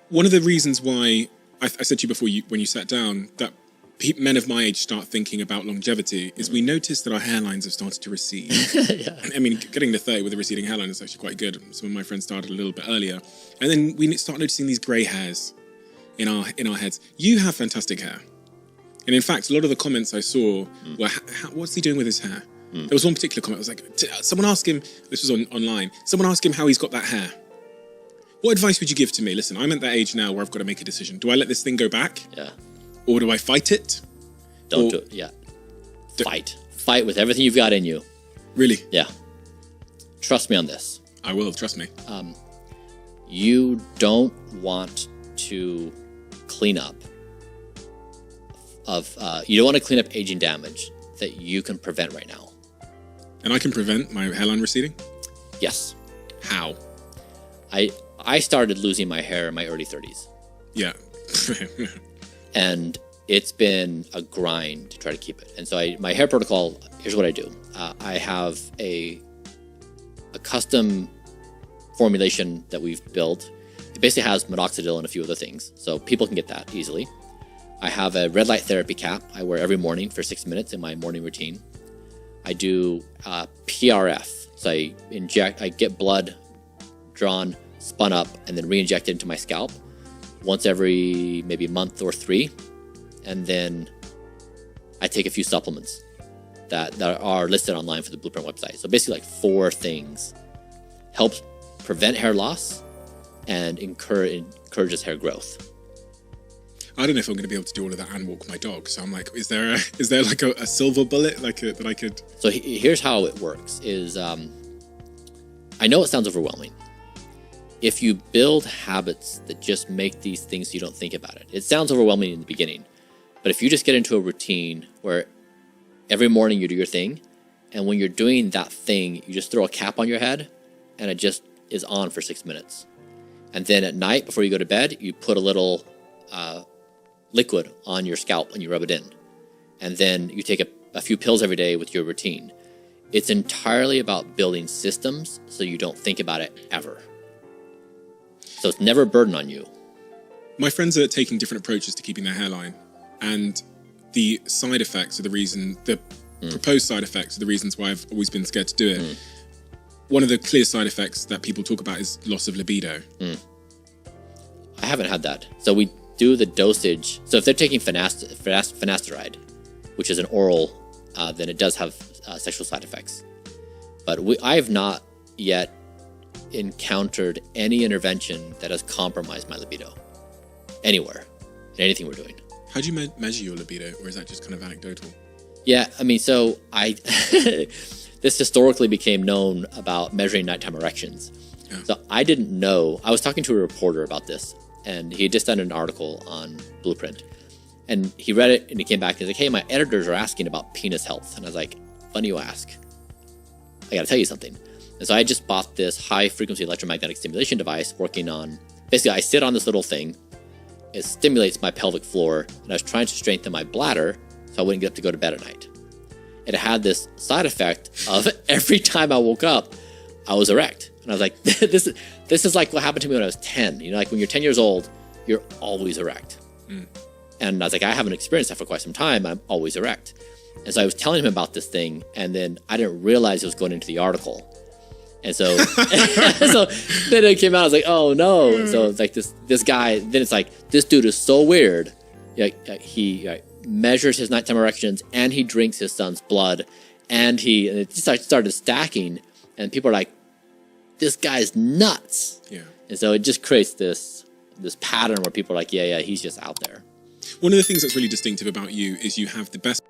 One of the reasons why I said to you before when you sat down that men of my age start thinking about longevity is we notice that our hairlines have started to recede. Yeah. I mean, getting to 30 with a receding hairline is actually quite good. Some of my friends started a little bit earlier. And then we start noticing these grey hairs in our heads. You have fantastic hair. And in fact, a lot of the comments I saw were, what's he doing with his hair? There was one particular comment. It was like, someone asked him, this was online, someone asked him how he's got that hair. What advice would you give to me? Listen, I'm at that age now where I've got to make a decision. Do I let this thing go back? Yeah. Or do I fight it? Don't do it. Yeah. Fight. Fight with everything you've got in you. Really? Yeah. Trust me on this. I will, trust me. You don't want to clean up you don't want to clean up aging damage that you can prevent right now. And I can prevent my hairline receding? Yes. How? I started losing my hair in my early 30s. Yeah. And it's been a grind to try to keep it. And so my hair protocol, here's what I do. I have a custom formulation that we've built. It basically has minoxidil and a few other things, so people can get that easily. I have a red light therapy cap I wear every morning for 6 minutes in my morning routine. I do PRF, so I get blood drawn, spun up, and then re-injected into my scalp once every maybe month or 3. And then I take a few supplements that are listed online for the Blueprint website. So basically like 4 things. Helps prevent hair loss and encourages hair growth. I don't know if I'm going to be able to do all of that and walk my dog. So I'm like, is there like a silver bullet that I could? So here's how it works is, I know it sounds overwhelming. If you build habits that just make these things so you don't think about it, it sounds overwhelming in the beginning. But if you just get into a routine where every morning you do your thing, and when you're doing that thing, you just throw a cap on your head, and it just is on for 6 minutes. And then at night, before you go to bed, you put a little liquid on your scalp and you rub it in. And then you take a few pills every day with your routine. It's entirely about building systems so you don't think about it ever. So it's never a burden on you. My friends are taking different approaches to keeping their hairline. And the side effects are the proposed side effects are the reasons why I've always been scared to do it. One of the clear side effects that people talk about is loss of libido. I haven't had that. So we do the dosage. So if they're taking finasteride, which is an oral, then it does have sexual side effects. But I have not yet encountered any intervention that has compromised my libido anywhere in anything we're doing. How do you measure your libido, or is that just kind of anecdotal? Yeah, I mean, so this historically became known about measuring nighttime erections. Yeah. So I didn't know. I was talking to a reporter about this, and he had just done an article on Blueprint. And he read it, and he came back and he's like, hey, my editors are asking about penis health. And I was like, funny you ask. I got to tell you something. And so I just bought this high-frequency electromagnetic stimulation device working on... Basically, I sit on this little thing. It stimulates my pelvic floor, and I was trying to strengthen my bladder so I wouldn't get up to go to bed at night. It had this side effect of every time I woke up, I was erect. And I was like, this is like what happened to me when I was 10. You know, like when you're 10 years old, you're always erect. And I was like, I haven't experienced that for quite some time. I'm always erect. And so I was telling him about this thing, and then I didn't realize it was going into the article. And so, so then it came out, I was like, oh no. So it's like this guy, then it's like, this dude is so weird. He measures his nighttime erections, and he drinks his son's blood, and it just started stacking, and people are like, this guy's nuts. Yeah. And so it just creates this pattern where people are like, yeah, he's just out there. One of the things that's really distinctive about you is you have the best